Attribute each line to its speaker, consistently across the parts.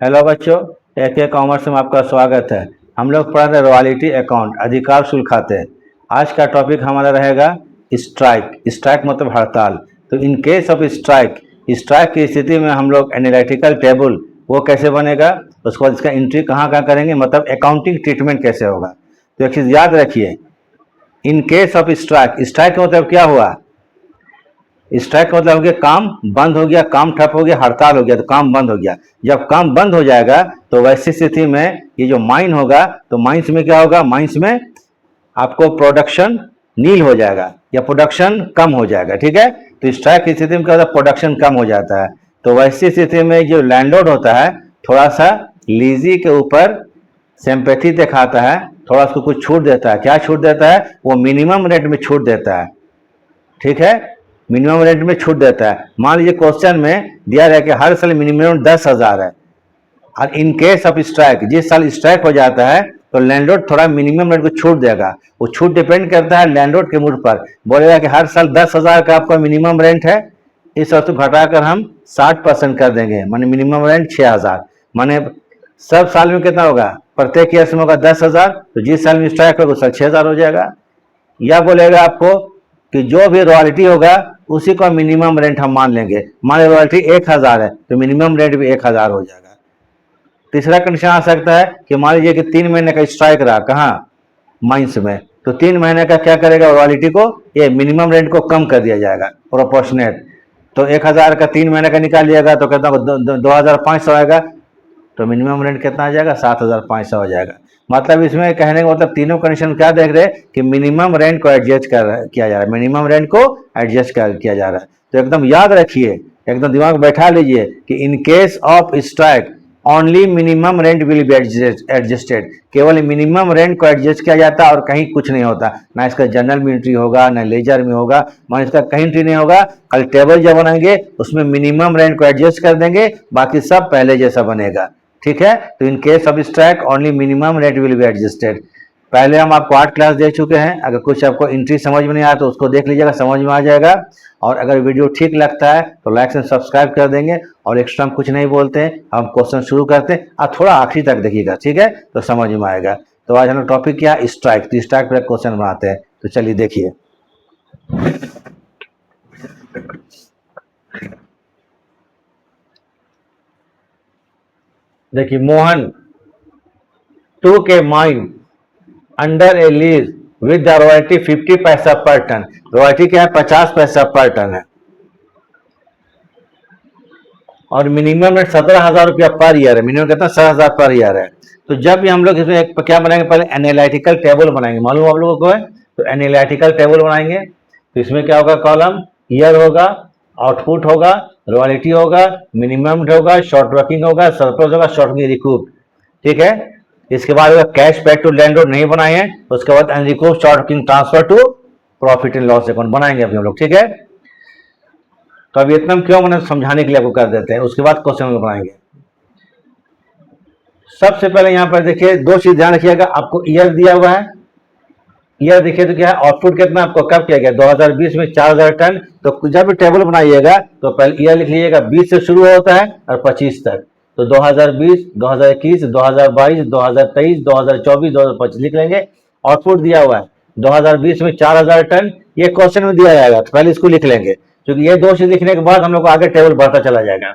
Speaker 1: Hello बच्चों, AK commerce में आपका स्वागत है। हम लोग पढ़ रहे रॉयल्टी अकाउंट, अधिकार शुल्क खाते। आज का टॉपिक हमारा रहेगा स्ट्राइक। स्ट्राइक मतलब हड़ताल। तो in case of strike, strike की स्थिति में हम लोग एनालिटिकल टेबल वो कैसे बनेगा, उसके बाद इसका एंट्री कहाँ कहाँ करेंगे, मतलब अकाउंटिंग ट्रीटमेंट कैसे होगा। तो एक चीज़ याद रखिए, in case of strike, strike का मतलब क्या हुआ, स्ट्राइक का मतलब हो गया काम बंद हो गया, काम ठप हो गया, हड़ताल हो गया, तो काम बंद हो गया। जब काम बंद हो जाएगा तो वैसी स्थिति में ये जो माइन होगा, तो माइंस में क्या होगा, माइंस में आपको प्रोडक्शन नील हो जाएगा या प्रोडक्शन कम हो जाएगा। ठीक है, तो स्ट्राइक की स्थिति में क्या होता है, प्रोडक्शन कम हो जाता है। तो वैसी स्थिति में जो लैंडलॉर्ड होता है थोड़ा सा लीजी के ऊपर सिंपैथी दिखाता है, थोड़ा उसको कुछ छूट देता है। क्या छूट देता है, वो मिनिमम रेट में छूट देता है। ठीक है, मिनिमम रेट में छूट देता है। मान लीजिए क्वेश्चन में दिया रहा है कि हर साल मिनिमम 10,000 है, और इन केस ऑफ स्ट्राइक, जिस साल स्ट्राइक हो जाता है तो लैंडलॉर्ड थोड़ा मिनिमम रेट को छूट देगा। वो छूट डिपेंड करता है लैंडलॉर्ड के मूड पर। बोलेगा कि हर साल 10,000 का आपका मिनिमम रेंट है, इस वक्त घटाकर हम 60% कर देंगे, माने मिनिमम रेंट 6,000। माने सब साल में कितना होगा, प्रत्येक ईयर में होगा 10,000, तो जिस साल में स्ट्राइक होगा उस साल 6,000 हो जाएगा। या बोलेगा आपको कि जो भी रॉयल्टी होगा उसी का मिनिमम रेंट हम मान लेंगे। मान लो रॉयल्टी 1,000 है तो मिनिमम रेंट भी 1,000 हो जाएगा। तीसरा कंडीशन आ सकता है कि मान लीजिए कि 3 महीने का स्ट्राइक रहा, कहाँ, माइंस में, तो 3 महीने का क्या करेगा, रॉयल्टी को, ये मिनिमम रेंट को कम कर दिया जाएगा प्रोपोर्शनेट। तो 1,000 का 3 महीने का निकाल लिएगा तो कितना 2,500 आएगा, तो मिनिमम रेंट कितना आ जाएगा, 7,500 हो जाएगा। मतलब इसमें कहने का मतलब तीनों कंडीशन क्या देख रहे हैं कि मिनिमम रेंट को एडजस्ट किया जा रहा है, मिनिमम रेंट को एडजस्ट किया जा रहा है। तो एकदम याद रखिए, एकदम दिमाग बैठा लीजिए कि in case of strike only minimum rent will be adjusted. केवल मिनिमम रेंट को एडजस्ट किया जाता है और कहीं कुछ नहीं होता, ना इसका जनरल में एंट्री होगा, ना लेजर में होगा, मान इसका कहीं एंट्री नहीं होगा। कल टेबल जब बनाएंगे उसमें मिनिमम रेंट को एडजस्ट कर देंगे, बाकी सब पहले जैसा बनेगा। ठीक है, तो in case of strike only minimum rate will be adjusted. पहले हम आपको 8 क्लास दे चुके हैं, अगर कुछ आपको एंट्री समझ में नहीं आया तो उसको देख लीजिएगा, समझ में आ जाएगा। और अगर वीडियो ठीक लगता है तो लाइक एंड सब्सक्राइब कर देंगे। और एक्स्ट्रा हम कुछ नहीं बोलते हैं, हम क्वेश्चन शुरू करते हैं, आप थोड़ा आखिरी तक देखिएगा, ठीक है, तो समझ में आएगा। तो आज हम टॉपिक क्या, स्ट्राइक। तो स्ट्राइक पर क्वेश्चन बनाते हैं, तो चलिए देखिए। देखिए, मोहन टू के mine under A lease with the royalty 50 पैसा पर टन। रॉयल्टी क्या है, 50 पैसा पर टन है, और मिनिमम रेट 17,000 रुपया पर ईयर है। मिनिमम कितना, 7,000 पर ईयर है। तो जब भी हम लोग इसमें एक क्या बनाएंगे, पहले एनालिटिकल टेबल बनाएंगे, मालूम आप लोगों को है। तो एनालिटिकल टेबल बनाएंगे, तो इसमें क्या होगा, कॉलम ईयर होगा, आउटपुट होगा, रॉयल्टी होगा, मिनिमम होगा, शॉर्ट वर्किंग होगा, सरप्लस होगा, शॉर्ट वर्किंग रिकूप। ठीक है, इसके बाद कैश पेड टू लैंडलॉर्ड नहीं बनाए हैं, उसके बाद unrecouped short working transfer to profit and loss account बनाएंगे अभी हम लोग। ठीक है, तो अब इतना क्यों मैंने समझाने के लिए आपको कर देते हैं, उसके बाद क्वेश्चन बनाएंगे। सबसे पहले यहां पर देखिए, दो चीज ध्यान रखिएगा, आपको ईयर दिया हुआ है। ईयर देखिए तो क्या है, आउटपुट कितना आपको कब किया गया, 2020 में 4,000 टन। तो जब भी टेबल बनाइएगा तो पहले ईयर लिख लीजिएगा, 20 से शुरू होता है और 25 तक। तो 2020, 2021, 2022, 2023, 2024, 2025 लिख लेंगे। आउटपुट दिया हुआ है 2020 में 4,000 टन, ये क्वेश्चन में दिया जाएगा, तो पहले इसको लिख लेंगे, क्योंकि ये दो चीज लिखने के बाद हम लोग को आगे टेबल बढ़ता चला जाएगा।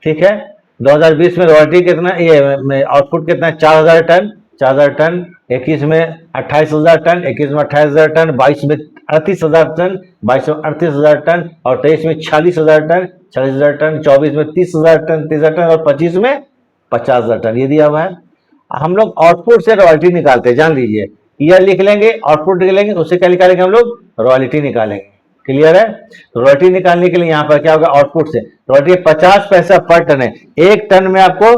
Speaker 1: ठीक है, 2020 में रॉयल्टी कितना, ये आउटपुट कितना है, 4,000 टन, 4,000 टन। 21 में 28,000 टन, 21 में 28,000 टन, 22 में 38,000 टन, 22 में 38,000 टन, और 23 में 40,000 टन, 40,000 टन, 24 में 30,000 टन, 30,000 टन, और 25 में 50,000 टन, ये दिया हुआ है। हम लोग आउटपुट से रॉयल्टी निकालते हैं, जान लीजिए, ईयर लिख लेंगे, आउटपुट लिख लेंगे, उससे क्या निकालेंगे हम लोग, रॉयल्टी निकालेंगे। क्लियर है, रॉयल्टी निकालने के लिए यहाँ पर क्या होगा, आउटपुट से रॉयल्टी 50 पैसा पर टन है। एक टन में आपको,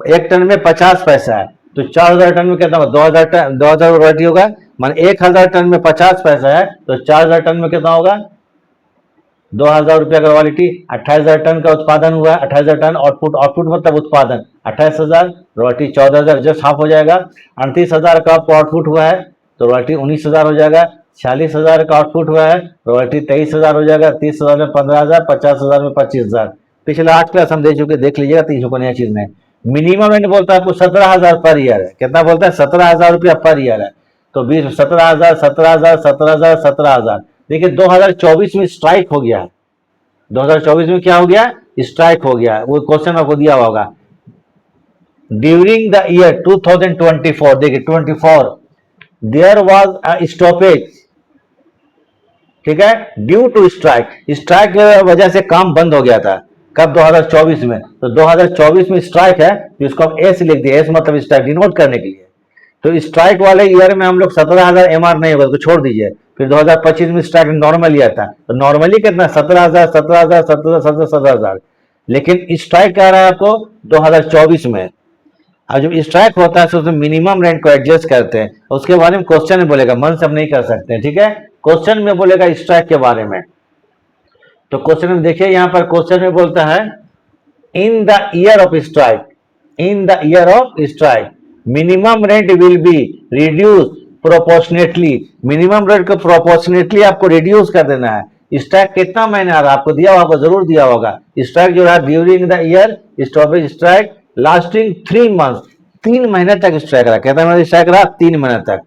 Speaker 1: एक टन में 50 पैसा है, तो 4,000 टन में कितना होगा, 2,000 टन, 2,000 रॉयल्टी होगा। मान 1,000 टन में 50 पैसा है, तो 4,000 टन में कितना होगा, 2,000 रुपया का रॉयल्टी। 28,000 टन का उत्पादन हुआ है, 28,000 टन आउटपुट, आउटपुट मतलब उत्पादन, 28,000, रॉयल्टी 14,000, जस्ट हाफ हो जाएगा। 38,000 का आपको आउटपुट हुआ है, तो रॉयल्टी 19,000 हो जाएगा। 40,000 का आउटपुट हुआ है, रॉयल्टी 23,000 हो जाएगा। 30,000 में 15,000, 50,000 में 25,000। पिछले 8 क्लास हम दे चुके, देख लीजिएगा, 300 को नया चीज नहीं। मिनिमम रेंट बोलता है आपको 17,000 पर ईयर है। कितना बोलता है? 17,000 रुपया पर ईयर है। तो 20, 17,000, 17,000, 17,000, 17,000। देखिए 2024 में स्ट्राइक हो गया है। 2024 में क्या हो गया? स्ट्राइक हो गया। वो क्वेश्चन आपको दिया होगा ड्यूरिंग द ईयर 2024, देखिए 24 देयर वाज अ स्टॉपेज, ठीक है, ड्यू टू स्ट्राइक। स्ट्राइक की वजह से काम बंद हो गया था। कब? 2024 में। तो 2024 में स्ट्राइक है तो इसको हम एस लिख दिए। एस मतलब स्ट्राइक डिनोट करने के लिए। तो स्ट्राइक वाले ईयर में हम लोग 17,000 एमआर नहीं होगा, उसको छोड़ दीजिए। फिर 2025 में स्ट्राइक नॉर्मल ईयर था, तो नॉर्मली कितना? 17,000, 17,000, 17,000, 17,000। लेकिन स्ट्राइक क्या रहा है आपको? 2024 में। अब जब स्ट्राइक होता है तो उसमें मिनिमम रेंट को एडजस्ट करते हैं। उसके बारे में क्वेश्चन में बोलेगा, मन से हम नहीं कर सकते, ठीक है। क्वेश्चन में बोलेगा स्ट्राइक के बारे में। तो क्वेश्चन में देखिए, यहां पर क्वेश्चन में बोलता है in the year of strike, in the year of strike minimum rent will be reduce proportionately. Minimum rent को प्रोपोर्शनेटली आपको रिड्यूस कर देना है। स्ट्राइक कितना महीने आ रहा है आपको दिया होगा, जरूर दिया होगा। स्ट्राइक जो है during the year stoppage strike lasting 3 month, 3 महीने तक स्ट्राइक रहा। कितना महीने स्ट्राइक रहा? 3 महीने तक।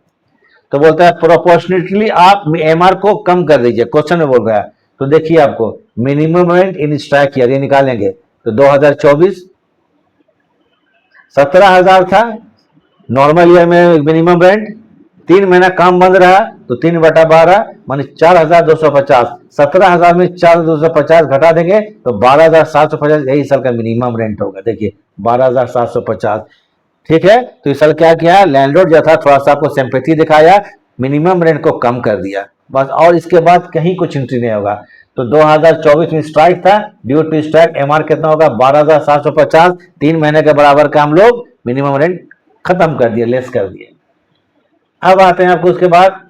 Speaker 1: तो बोलता है प्रोपोर्शनेटली आप एमआर को कम कर दीजिए। क्वेश्चन में बोल रहा है। तो देखिए आपको minimum rent in strike year ये निकालेंगे। तो 2024 17,000 था नॉर्मल ईयर में मिनिमम रेंट। 3 महीना काम बंद रहा तो 3/12 माने 4,250। 17,000 में 4,250 घटा देंगे तो 12,750 यही साल का मिनिमम रेंट होगा। देखिए 12,750, ठीक है। तो इस साल क्या किया? लैंडलॉर्ड जो था थोड़ा सा आपको सिंपैथी दिखाया, मिनिमम रेंट को कम कर दिया बस। और इसके बाद कहीं कुछ एंट्री नहीं होगा। तो 2024 में स्ट्राइक था, ड्यू टू स्ट्राइक एमआर कितना होगा? 12,750। 3 महीने के बराबर का हम लोग मिनिमम रेंट खत्म कर दिए, लेस कर दिए। अब आते हैं आपको उसके बाद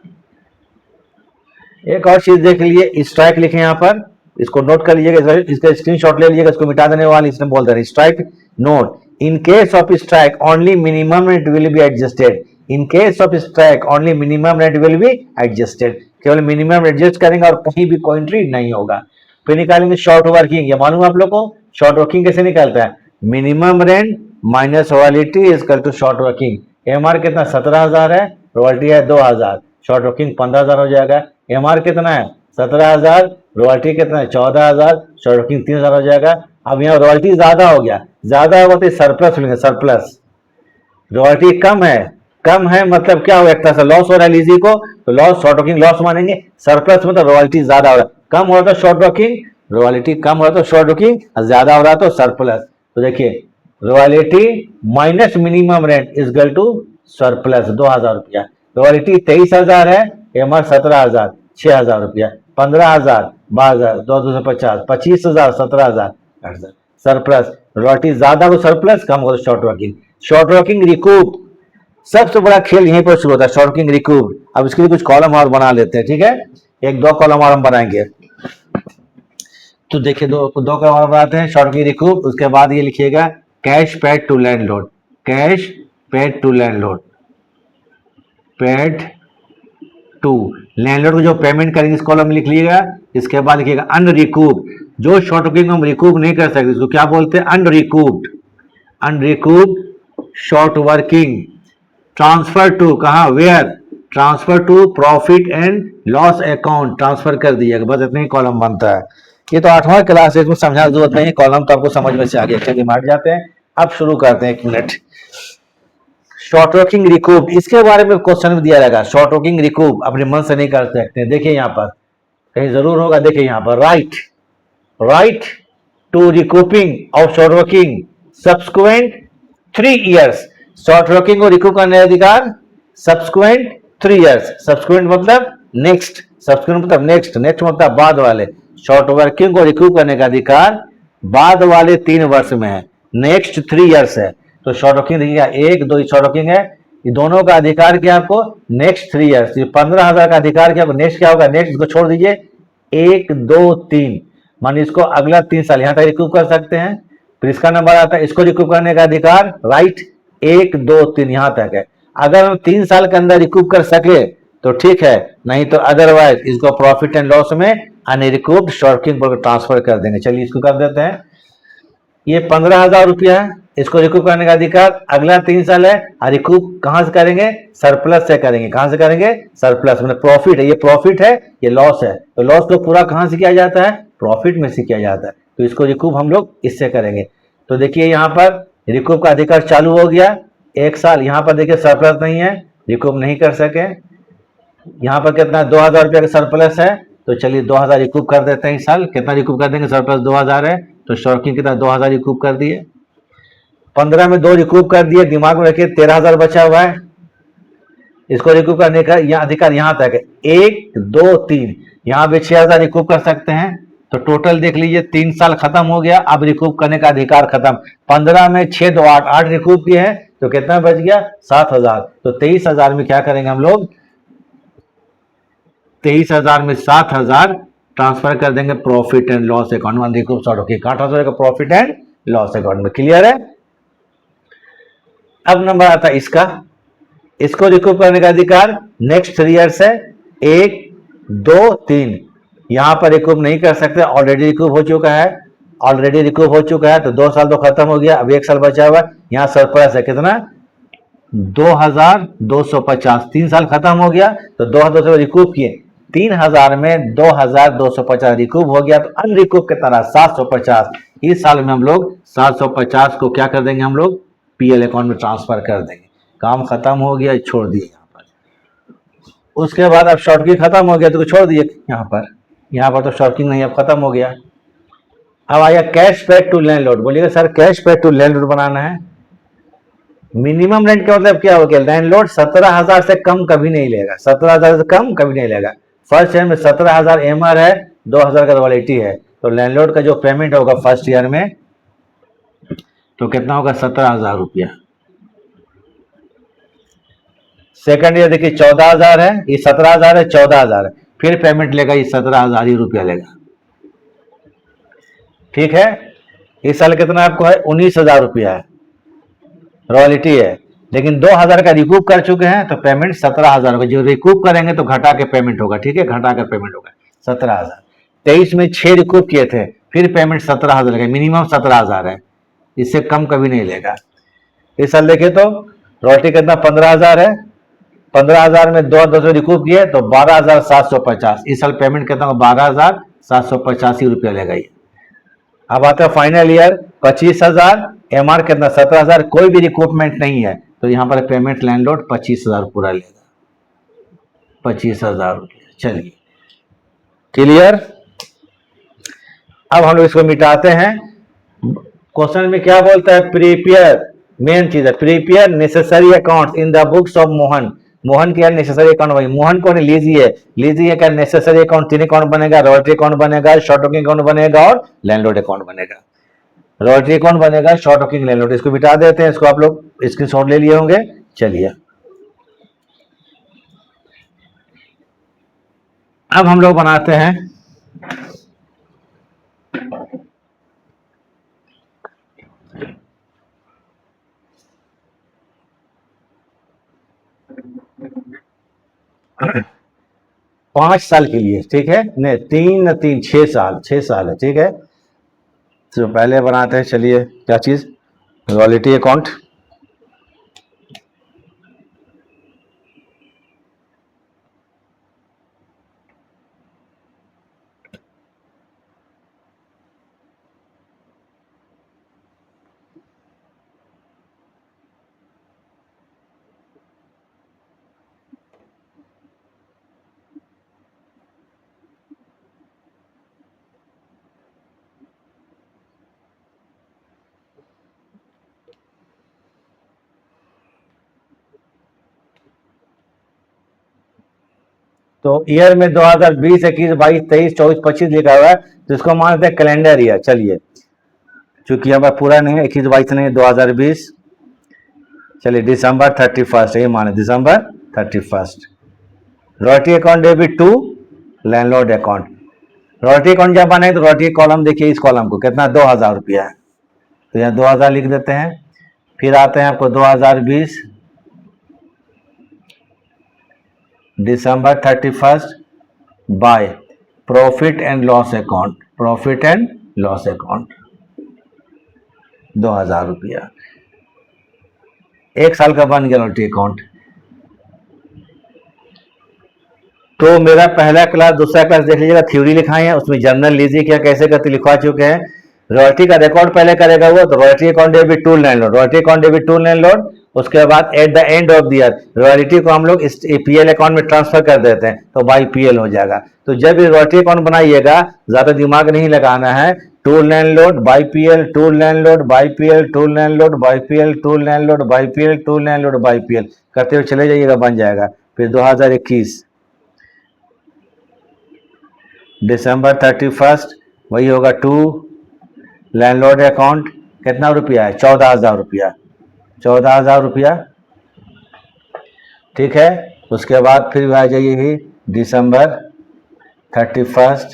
Speaker 1: एक और चीज देख लीजिए, स्ट्राइक लिखे यहाँ पर, इसको नोट कर लीजिएगा, इसका स्क्रीनशॉट ले लीजिएगा, इसको मिटा देने वाले इसमें बोल दे रहे strike note. In case of strike only minimum rent will be adjusted. In case of strike only minimum rent will be adjusted. केवल मिनिमम एडजस्ट करेंगे और कहीं भी कोई एंट्री नहीं होगा। फिर निकालेंगे शॉर्ट वर्किंग। ये मालूम आप लोग को शॉर्ट वर्किंग कैसे निकालता है? Minimum rent minus royalty is equal to short working. MR कितना? 17,000 है, रॉयल्टी है 2,000, शॉर्ट वर्किंग 15,000 हो जाएगा। एमआर कितना है? 17,000, रॉयल्टी कितना है? 14,000, शॉर्ट वर्किंग 3,000 हो जाएगा। अब यहाँ रॉयल्टी ज्यादा हो गया, ज्यादा होगा तो सरप्लस लेंगे, सरप्लस। रॉयल्टी कम है मतलब क्या हो? एक तरह से लॉस हो रहा है लीजी को, तो लॉस, शॉर्ट वर्किंग लॉस मानेंगे। सरप्लस मतलब रॉयल्टी ज्यादा हो रहा है, कम हो रहा तो शॉर्ट वर्किंग, रॉयल्टी कम हो रहा तो शॉर्ट वर्किंग, ज्यादा हो रहा तो सरप्लस। तो देखिए royalty minus minimum rent is equal to surplus 2,000 रुपया। रॉयल्टी 23,000 है, एमआर 17,000, 6,000 रुपया। 15,000, 12,000, 2,250, 25,000, 17,000, 8,000। सरप्लस, रॉयल्टी ज्यादा हो सरप्लस, कम हो short working. Short working recoup, सबसे बड़ा खेल यहीं पर शुरू होता है, शॉर्ट वर्किंग रिकूप। अब इसके लिए कुछ कॉलम और बना लेते हैं, ठीक है। 1-2 कॉलम और हम बनाएंगे। तो देखिए दो कॉलम और बनाते हैं, शॉर्ट वर्किंग रिकूप। उसके बाद ये लिखिएगा cash paid to landlord, cash paid to landlord, paid to landlord को जो पेमेंट करेंगे इस कॉलम में लिख लीजिएगा। इसके बाद लिखिएगा अनरिकूप, जो शॉर्ट वर्किंग हम रिकूप नहीं कर सकते इसको क्या बोलते हैं? Unrecouped, unrecouped short working. Transfer to कहाँ? Where? Transfer to profit and loss account, transfer कर दिएगा। बस इतने ही कॉलम बनता है। ये तो 8वां क्लास है, इसमें समझाने की जरूरत नहीं, कॉलम तो आपको समझ में से आगे चलिए मार जाते हैं। अब शुरू करते हैं, 1 मिनट। शॉर्ट वर्किंग रिकूप, इसके बारे में क्वेश्चन में दिया रहेगा। शॉर्ट वर्किंग रिकूप अपने मन से नहीं कर सकते। देखिए यहाँ पर कहीं जरूर होगा, देखिए यहाँ पर right to recouping of short working subsequent 3 years. Short working को रिकूप करने का अधिकार सब्सिक्वेंट 3 ईयर्स। सब्सिक्वेंट मतलब नेक्स्ट, सब्सिक्वेंट मतलब नेक्स्ट, नेक्स्ट मतलब बाद वाले। शॉर्ट वर्किंग को रिकूप करने का अधिकार बाद वाले 3 वर्ष में है, नेक्स्ट 3 ईयर्स है। तो शॉर्ट वर्किंग देखिएगा 1, 2 शॉर्ट वर्किंग है, ये दोनों का अधिकार क्या आपको? Next 3 years. 15,000 का अधिकार क्या आपको? नेक्स्ट क्या होगा? नेक्स्ट को छोड़ दीजिए, 1, 2, 3 मान इसको अगला 3 साल यहाँ तक रिकूप कर सकते हैं। फिर इसका नंबर आता है, इसको रिकूप करने का अधिकार राइट 1, 2, 3 यहां तक है। अगर हम 3 साल के अंदर रिकूप कर सके तो ठीक है, नहीं तो अदरवाइज इसको प्रॉफिट एंड लॉस में अनरिकूप्ड शॉर्ट वर्किंग पर ट्रांसफर कर देंगे। चलिए इसको कर देते हैं। ये 15,000 रुपया है, इसको रिकूप करने का अधिकार अगला 3 साल है। और रिकूप कहां से करेंगे? सरप्लस से करेंगे। कहां से करेंगे? सरप्लस, मतलब प्रॉफिट है, ये प्रॉफिट है, ये लॉस है। तो लॉस को पूरा कहां से किया जाता है? प्रॉफिट में से किया जाता है। तो इसको रिकूप हम लोग इससे करेंगे। तो देखिए यहाँ पर रिकूप का अधिकार चालू हो गया 1 साल। यहाँ पर देखिए सरप्लस नहीं है, रिकूप नहीं कर सके। यहाँ पर कितना 2,000 रुपये का सरप्लस है, तो चलिए 2,000 रिकूप कर देते हैं इस साल। कितना रिकूप कर देंगे? सरप्लस 2,000 है, तो शॉर्किंग कितना 2,000 रिकूप कर दिए। 15 में 2 रिकूप कर दिए, दिमाग में रखिए 13,000 बचा हुआ है। इसको रिकूप करने का यह अधिकार यहाँ तक है, 1 2 3, यहाँ भी 6,000 रिकूप कर सकते हैं। तो टोटल देख लीजिए 3 साल खत्म हो गया, अब रिकूप करने का अधिकार खत्म। 15 में 6 2 8, 8 रिकूप किए हैं, तो कितना बच गया? 7,000। तो 23,000 में क्या करेंगे हम लोग? 23,000 में 7,000 ट्रांसफर कर देंगे प्रॉफिट एंड लॉस अकाउंट में। रिकूप शॉर्ट होकर काटा जाएगा प्रॉफिट एंड लॉस अकाउंट में। क्लियर है? अब नंबर आता है इसका, इसको रिकूप करने का अधिकार नेक्स्ट 3 ईयर्स है, 1 2 3। यहां पर रिकूप नहीं कर सकते, ऑलरेडी रिकूप हो चुका है, ऑलरेडी रिकूप हो चुका है। तो 2 साल तो खत्म हो गया, अब 1 साल बचा हुआ है। यहाँ सरप्लस है कितना? 2,250। 3 साल खत्म हो गया, तो 2,200 रिकूप किए, 3,000 में 2,250 रिकूप हो गया। तो अनरिकूप के तरह 750। इस साल में हम लोग 750 को क्या कर देंगे? हम लोग पीएल अकाउंट में ट्रांसफर कर देंगे। काम खत्म हो गया, छोड़ दिए यहाँ पर। उसके बाद अब शॉर्किंग खत्म हो गया तो छोड़ दिए यहाँ पर तो शॉर्किंग नहीं, अब खत्म हो गया। अब आया कैश पेड टू लैंडलॉर्ड। बोलिएगा sir cash paid to landlord बनाना है। मिनिमम रेंट का मतलब क्या हो गया? लैंडलॉर्ड 17,000 से कम कभी नहीं लेगा, 17,000 से कम कभी नहीं लेगा। फर्स्ट ईयर में 17,000 एमआर है, 2,000 का रॉयल्टी है। तो लैंडलॉर्ड का जो पेमेंट होगा फर्स्ट ईयर में, तो कितना होगा? 17,000 रुपया। सेकंड ईयर देखिए 14,000 है, ये 17,000 है, 14,000 है, फिर पेमेंट लेगा ये 17,000 ही रुपया लेगा। ठीक है? इस साल कितना आपको है? 19,000 रुपया है, रॉयल्टी है। लेकिन 2,000 का रिकूप कर चुके हैं, तो पेमेंट 17,000 होगा। जो रिकूप करेंगे तो घटा के पेमेंट होगा। ठीक है? घटा कर पेमेंट होगा 17,000। 23 में 6 रिकूप किए थे, फिर पेमेंट 17,000 लगेगा। मिनिमम 17,000 है, इससे कम कभी नहीं लेगा। इस साल देखे तो रॉयल्टी कितना? 15,000 है, 15,000 में 2,200 रिकूप किए तो 12,750। इस साल पेमेंट कितना? 12,785 रुपया लेगा ये। अब आता है फाइनल ईयर 25,000, एमआर कितना? 17,000, कोई भी रिकूपमेंट नहीं है, तो यहां पर पेमेंट लैंडलॉर्ड 25,000 पूरा लेगा, 25,000 रुपया। चलिए क्लियर? अब हम लोग इसको मिटाते हैं। क्वेश्चन में क्या बोलता है? प्रीपेयर, मेन चीज है, prepare necessary account in the books of Mohan. Mohan क्या नेसेसरी अकाउंट भाई? मोहन को लीजिए, लीजिए क्या नेसेसरी अकाउंट? 3 अकाउंट बनेगा, रॉयल्टी अकाउंट बनेगा, शॉर्ट वर्किंग अकाउंट बनेगा और लैंडलॉर्ड अकाउंट बनेगा। रॉयल्टी अकाउंट बनेगा, शॉर्ट वर्किंग, लैंडलॉर्ड। इसको मिटा देते हैं, इसको आप लोग स्क्रीनशॉट ले लिए होंगे। चलिए अब हम लोग बनाते हैं पांच साल के लिए। ठीक है? नहीं 3 6 साल, 6 साल है। ठीक है? तो पहले बनाते हैं, चलिए क्या चीज? Royalty account. तो ईयर में 2020 21 22 23 24 25 लिखा हुआ है, तो इसको मानते हैं कैलेंडर ईयर। चलिए चूंकि हमारा पूरा नहीं है, 21 22 नहीं है, 2020। चलिए दिसंबर 31, ये माने दिसंबर 31। Royalty account debit to landlord account. Royalty account जब बने तो रॉयल्टी कॉलम देखिए, इस कॉलम को कितना? 2,000 रुपया है, तो यहाँ 2,000 लिख देते हैं। फिर आते हैं आपको 2020 दिसंबर 31 by profit and loss account, profit and loss account. ₹2000। एक साल का बन गया रॉयल्टी अकाउंट। तो मेरा पहला क्लास दूसरा क्लास देख लीजिएगा, थ्योरी लिखाए हैं, उसमें जर्नल लीजिए क्या कैसे करते लिखवा चुके हैं। रॉयल्टी का रिकॉर्ड पहले करेगा वो, तो royalty account debit to landlord, royalty account debit to landlord. उसके बाद at the end of the year royalty को हम लोग इस पीएल अकाउंट में ट्रांसफर कर देते हैं, तो बाई पीएल हो जाएगा। तो जब ये रॉयल्टी अकाउंट बनाइएगा, ज्यादा दिमाग नहीं लगाना है, to landlord by PL, to landlord by PL, to landlord by PL, to landlord by PL, to landlord by PL करते हुए चले जाइएगा, बन जाएगा। फिर 2021 दिसंबर 31 वही होगा टू लैंडलॉर्ड अकाउंट। कितना रुपया है? 14,000 रुपया, 14,000 रुपया, ठीक है। उसके बाद फिर आ जाइए दिसंबर 31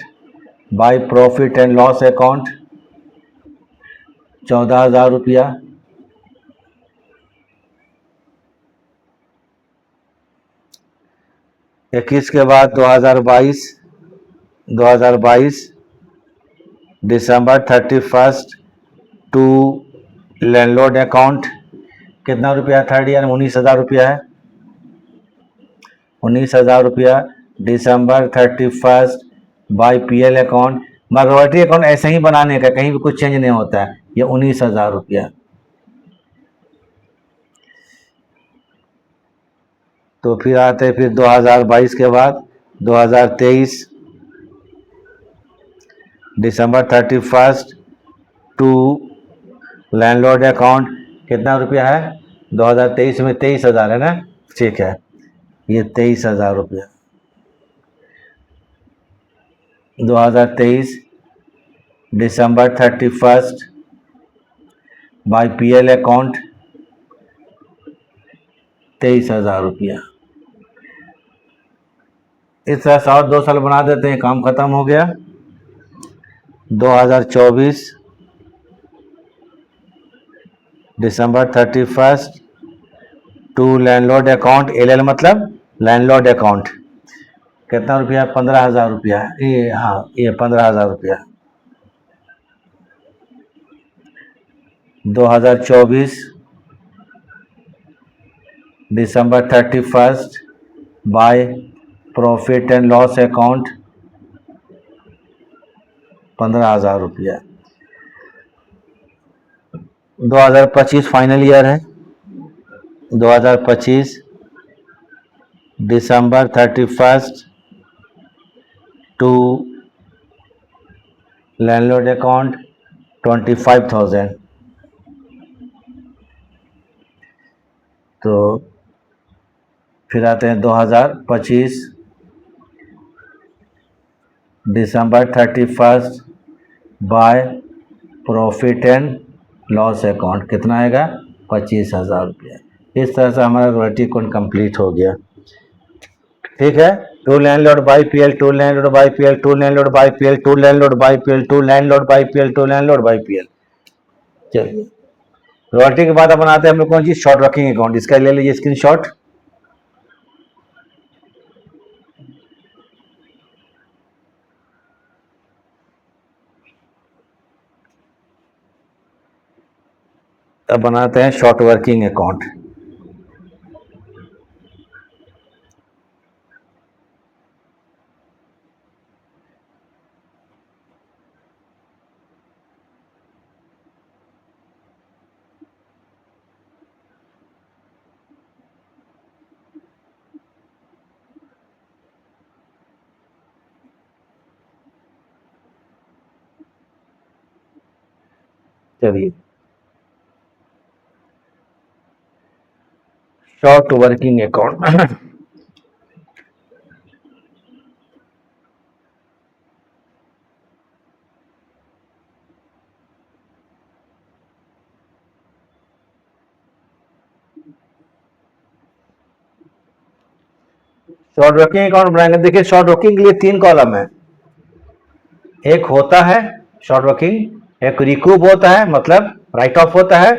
Speaker 1: by profit and loss account, 14,000 रुपया। इक्कीस के बाद 2022 दिसंबर 31 टू लैंडलॉर्ड अकाउंट। कितना रुपया? थर्ड ईयर में 19,000 रुपया है, 19,000 रुपया दिसंबर 31 बाय पीएल अकाउंट। मगर रॉयल्टी अकाउंट ऐसे ही बनाने का, कहीं भी कुछ चेंज नहीं होता है, ये 19,000 रुपया। तो फिर आते हैं फिर 2022 के बाद 2023 दिसंबर 31 टू लैंडलॉर्ड अकाउंट। कितना रुपया है? 2023 में 23,000 है ना, ठीक है, ये 23,000 रुपया। 2023 दिसंबर 31 बाय पीएल अकाउंट 23,000 रुपया। इस तरह से और 2 साल बना देते हैं, काम खत्म हो गया। 2024 दिसंबर 31 टू लैंडलॉर्ड अकाउंट, एलएल मतलब लैंडलॉर्ड अकाउंट। कितना रुपया? 15,000 रुपया, ये हाँ ये 15,000 रुपया। 2024 दिसंबर 31 by profit and loss account 15,000 रुपया। 2025 फाइनल ईयर है। 2025 दिसंबर 31 टू लैंडलॉर्ड अकाउंट 25,000। तो फिर आते हैं 2025 दिसंबर 31 by profit and loss account. कितना आएगा? 25,000 रुपया। इस तरह से हमारा रॉयल्टी अकाउंट कंप्लीट हो गया, ठीक है। To landlord by PL, to landlord by PL, to landlord by PL, to landlord by PL, to landlord by PL, to landlord by PL. चलिए, रॉयल्टी के बाद अपन आते हैं हम लोग कौन चीज? Short working account. इसका ले लीजिए स्क्रीनशॉट। अब बनाते हैं शॉर्ट वर्किंग अकाउंट। चलिए, short working account. Short working account बनाएंगे। देखिए, शॉर्ट वर्किंग के लिए 3 कॉलम है। एक होता है शॉर्ट वर्किंग, एक रिकूप होता है मतलब राइट ऑफ होता है,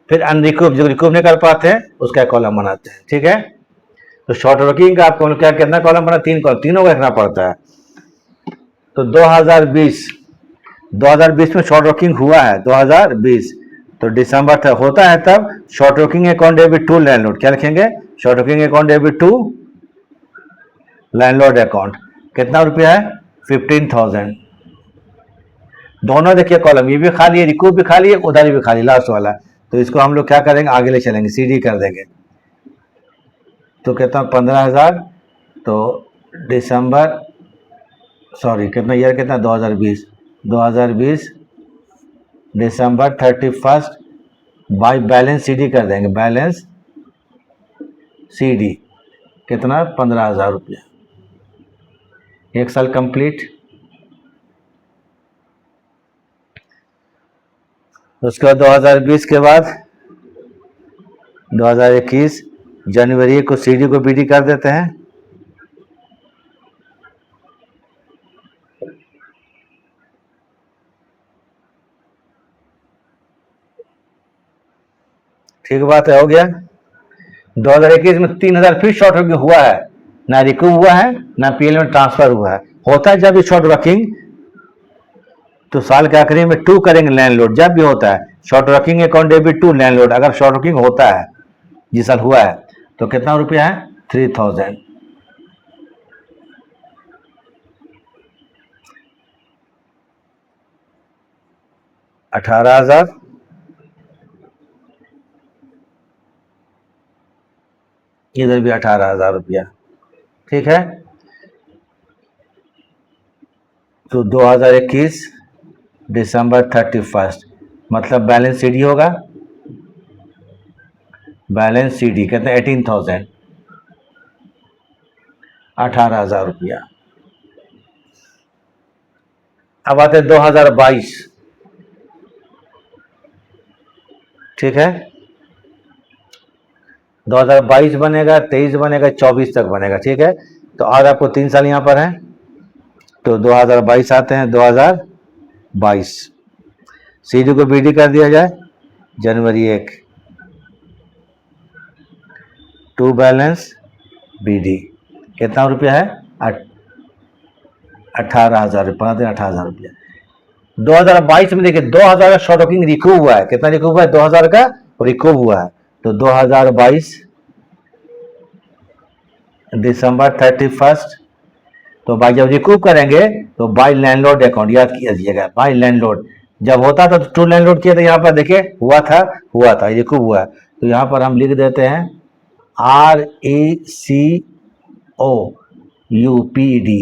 Speaker 1: फिर अनरिकूप, जो रिकूप नहीं कर पाते हैं उसका कॉलम बनाते हैं, ठीक है। तो शॉर्ट वर्किंग का आपको क्या कितना कॉलम बना? 3 कॉलम, तीनों को रखना पड़ता है। तो 2020 में शॉर्ट वर्किंग हुआ है। 2020 तो दिसंबर तक होता है तब short working account debit to landlord, क्या लिखेंगे, short working account debit to landlord account. कितना रुपया है, 15,000। दोनों देखिए कॉलम, ये भी खाली है, रिकूप भी खाली है, उधर भी खाली, लास्ट वाला। तो इसको हम लोग क्या करेंगे, आगे ले चलेंगे, सीडी कर देंगे। तो कितना, 15,000। तो दिसंबर, सॉरी कितना ईयर, कितना, 2020 दिसंबर 31 बाई बैलेंस सीडी कर देंगे, बैलेंस सीडी कितना, 15,000 रुपया। एक साल कंप्लीट। उसके बाद 2020 के बाद 2021 जनवरी को सीडी को बीडी कर देते हैं। ठीक बात है, हो गया। 2021 में 3,000 फिर शॉर्ट वर्किंग हुआ है, ना रिकूव हुआ है ना पीएल में ट्रांसफर हुआ है। होता है जब भी शॉर्ट वर्किंग, तो साल के आखिरी में 2 करेंगे लैंडलॉर्ड, जब भी होता है short working account debit to landlord, अगर शॉर्ट वर्किंग होता है जिस साल हुआ है। तो कितना रुपया है, 3,000। $18,000, इधर भी 18,000 रुपया। ठीक है, तो 2021 दिसंबर 31 मतलब बैलेंस सीडी होगा, बैलेंस सीडी कितने, 18,000, 18,000 रुपया। अब आते हैं 2022। ठीक है, 2022 बनेगा, 23 बनेगा, 24 तक बनेगा। ठीक है, तो आज आपको 3 साल यहाँ पर है, तो 2022 आते हैं, 2022 सीडी को बीडी कर दिया जाए, जनवरी 1 टू बैलेंस बीडी कितना रुपया है, 18,000, 18,000 रुपया। 2022 में देखिए 2,000 का शॉर्ट वर्किंग रिकूव हुआ है, कितना रिकूव हुआ है, 2,000 का रिकूव हुआ है। तो 2022 दिसंबर 31, तो भाई जब रिकूव करेंगे तो बाय लैंडलॉर्ड अकाउंट, याद किया दीजिएगा, बाय लैंडलॉर्ड। जब होता था तो टू लैंडलॉर्ड किया था, यहाँ पर देखिए हुआ था रिकूव हुआ। तो यहाँ पर हम लिख देते हैं RECOUPD,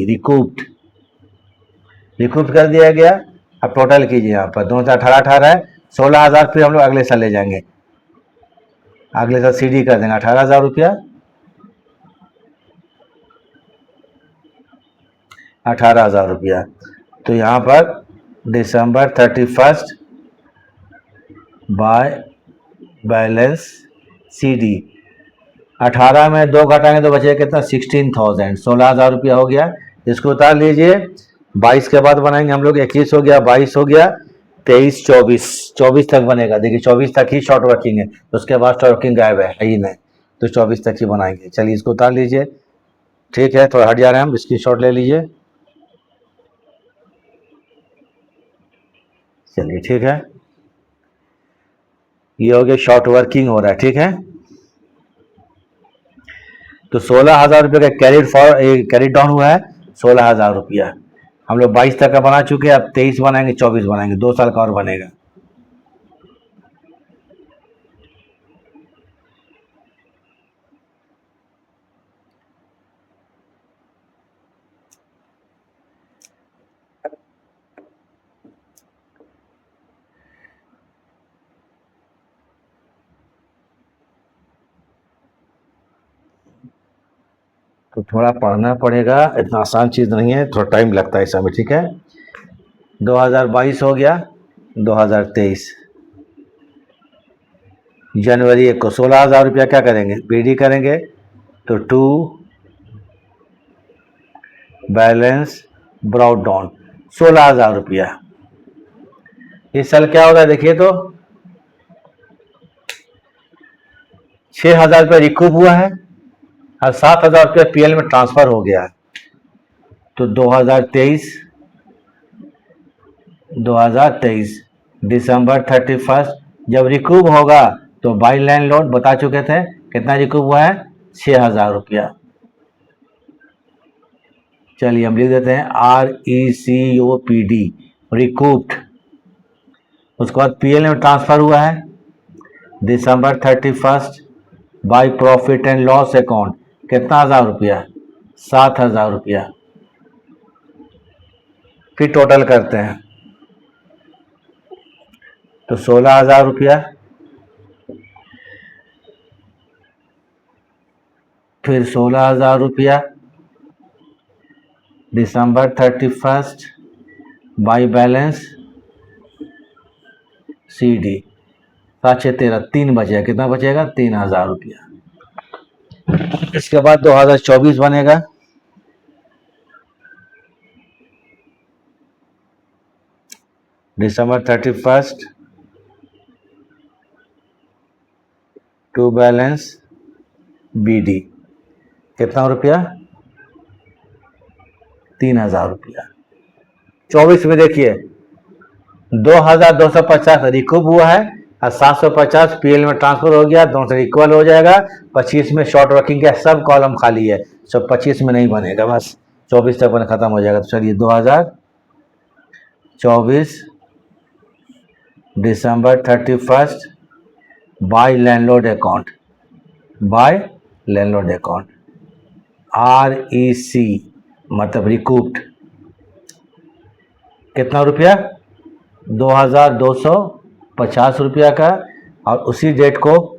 Speaker 1: रिकूप्ड, रिकूप कर दिया गया। अब टोटल कीजिए, यहाँ पर 2018 है, 16,000 फिर हम लोग अगले साल ले जाएंगे, अगले साल सीडी कर देंगे 18,000 रुपया, 18,000 रुपया। तो यहाँ पर दिसंबर 31 बाय बैलेंस सीडी, 18 में 2 घटाएंगे तो बचेगा कितना, 16,000, 16,000 रुपया हो गया। इसको उतार लीजिए। 22 के बाद बनाएंगे हम लोग, 21 हो गया, 22 हो गया, 23, 24 तक बनेगा। देखिए 24 तक ही शॉर्ट वर्किंग है, उसके बाद शॉर्ट वर्किंग गायब है ही नहीं, तो 24 तक ही बनाएंगे। चलिए इसको उतार लीजिए। ठीक है, थोड़ा हट जा रहे हैं हम, इसकी शॉर्ट ले लीजिए। चलिए ठीक है, ये हो गया, शॉर्ट वर्किंग हो रहा है। ठीक है, तो 16,000 रुपये का कैरिड डाउन हुआ है, 16,000 रुपया। हम लोग 22 तक का बना चुके हैं, अब 23 बनाएंगे, 24 बनाएंगे, 2 साल का और बनेगा। तो थोड़ा पढ़ना पड़ेगा, इतना आसान चीज़ नहीं है, थोड़ा टाइम लगता है इसमें। ठीक है, 2022 हो गया, 2023 जनवरी 1 को 16,000 रुपया क्या करेंगे, बीडी करेंगे, तो टू बैलेंस ब्राउट डाउन 16,000 रुपया। इस साल क्या होगा देखिए, तो 6,000 रुपया रिकूप हुआ है और 7,000 रुपया पीएल में ट्रांसफर हो गया है। तो 2023 दिसंबर 31 जब रिकूव होगा तो बाय लैंडलॉर्ड बता चुके थे कितना रिकूव हुआ है, 6,000 रुपया। चलिए हम लिख देते हैं RECOPD, रिकूप्ड। उसके बाद PL में ट्रांसफर हुआ है दिसंबर 31 by profit and loss account, कितना 1,000 रुपया, 7,000 रुपया। फिर टोटल करते हैं तो 16,000 रुपया, फिर 16,000 रुपया दिसंबर 31 बाई बैलेंस CD, 7-6-13, 3 बचेगा, कितना बचेगा, 3,000 रुपया। इसके बाद 2024 बनेगा, दिसंबर 31 टू बैलेंस BD, कितना रुपया, 3,000 रुपया। 24 में देखिए 2,250 रिकूप हुआ है और 750 PL में ट्रांसफर हो गया, दोनों से इक्वल हो जाएगा। 25 में शॉर्ट वर्किंग का सब कॉलम खाली है, सब 25 में नहीं बनेगा, बस 24 तक बने खत्म हो जाएगा। तो चलिए 2024 दिसंबर 31 by landlord account, by landlord account REC मतलब रिकूप्ड, कितना रुपया, 2,250 रुपया का। और उसी डेट को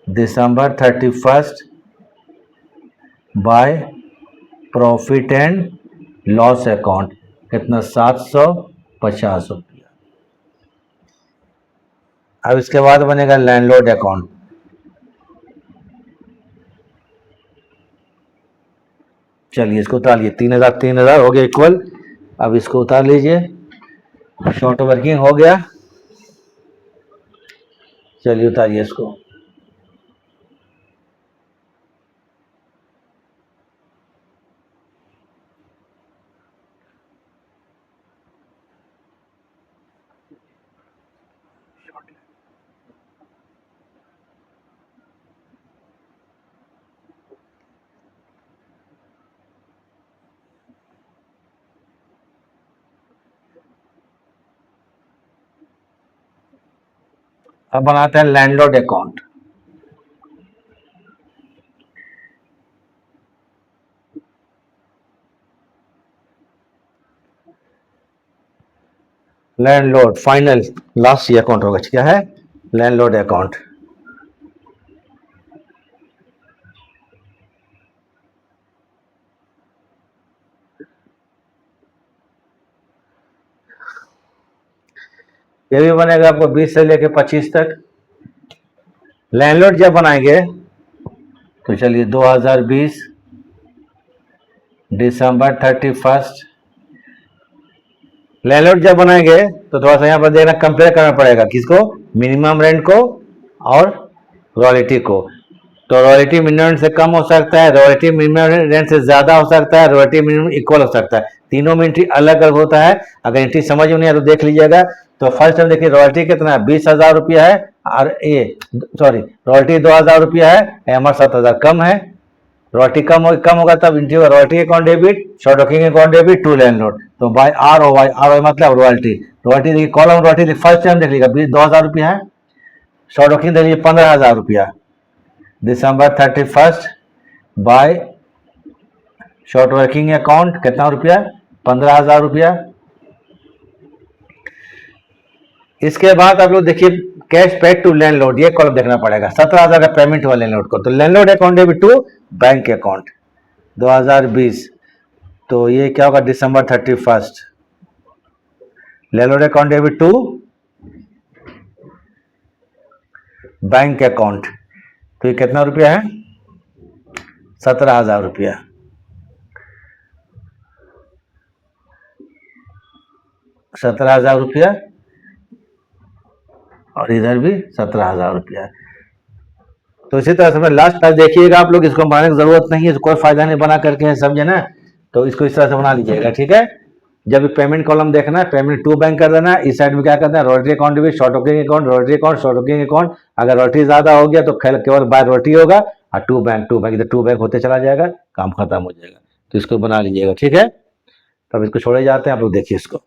Speaker 1: दिसंबर 31 by profit and loss account, कितना, 750 रुपया। अब इसके बाद बनेगा लैंडलॉर्ड अकाउंट। चलिए इसको उतार लीजिए, 3,000 हो गया इक्वल। अब इसको उतार लीजिए, शॉर्ट वर्किंग हो गया। चलिए उतारिए इसको, अब बनाते हैं landlord account. Landlord final last ये अकाउंट होगा, क्या है, लैंडलॉर्ड अकाउंट। ये भी बनेगा आपको 20 से लेके 25 तक। लैंडलॉर्ड जब बनाएंगे तो चलिए 2020 दिसंबर 31 लैंडलॉर्ड जब बनाएंगे तो थोड़ा सा यहाँ पर देखना, कंपेयर करना पड़ेगा किसको, मिनिमम रेंट को और रॉयल्टी को। तो रॉयल्टी मिनिमम रेंट से कम हो सकता है, रॉयल्टी मिनिमम रेंट से ज्यादा हो सकता है, रॉयल्टी मिनिमम इक्वल हो सकता है। तीनों में एंट्री अलग अलग होता है। अगर एंट्री समझ में नहीं है तो देख लीजिएगा। तो फर्स्ट टाइम देखिए रॉयल्टी कितना है, 20,000 रुपया है, और ये सॉरी रॉयल्टी 2,000 रुपया है, एमआर 7,000 कम है। रॉयल्टी कम होगा तब एंट्री होगा royalty account debit, short working account debit to landlord. तो बाय ROI मतलब रॉयल्टी। रॉयल्टी देखिए कॉलम रॉयल्टी फर्स्ट टाइम देख लीजिएगा 2,000 रुपया है, शॉर्ट वर्किंग देख लीजिए 15,000 रुपया। दिसंबर 31 बाय शॉर्ट वर्किंग अकाउंट कितना रुपया, 15,000 रुपया। इसके बाद आप लोग देखिए कैश पेड टू लैंडलॉर्ड, ये कॉलम देखना पड़ेगा, 17,000 का पेमेंट हुआ लैंडलॉर्ड को। तो landlord account debit to bank account 2020, तो ये क्या होगा, दिसंबर 31 landlord account debit to bank account, तो ये कितना रुपया है, 17,000 रुपया। ₹17,000 और इधर भी 17,000 रुपया। तो इसी तरह से लास्ट क्लास देखिएगा आप लोग, इसको बनाने की जरूरत नहीं है, कोई फायदा नहीं बना करके, समझे ना। तो इसको इस तरह से बना लीजिएगा, ठीक है। जब पेमेंट कॉलम देखना है, पेमेंट टू बैंक कर देना है। इस साइड में क्या करना है, रॉयल्टी अकाउंट भी, short working account, royalty account, short working account. अगर रॉयल्टी ज्यादा हो गया तो केवल बाय रॉयल्टी होगा, और टू बैंक इधर टू बैंक होते चला जाएगा, काम खत्म हो जाएगा। तो इसको बना लीजिएगा, ठीक है। तो अब इसको छोड़े जाते हैं, आप लोग देखिए इसको।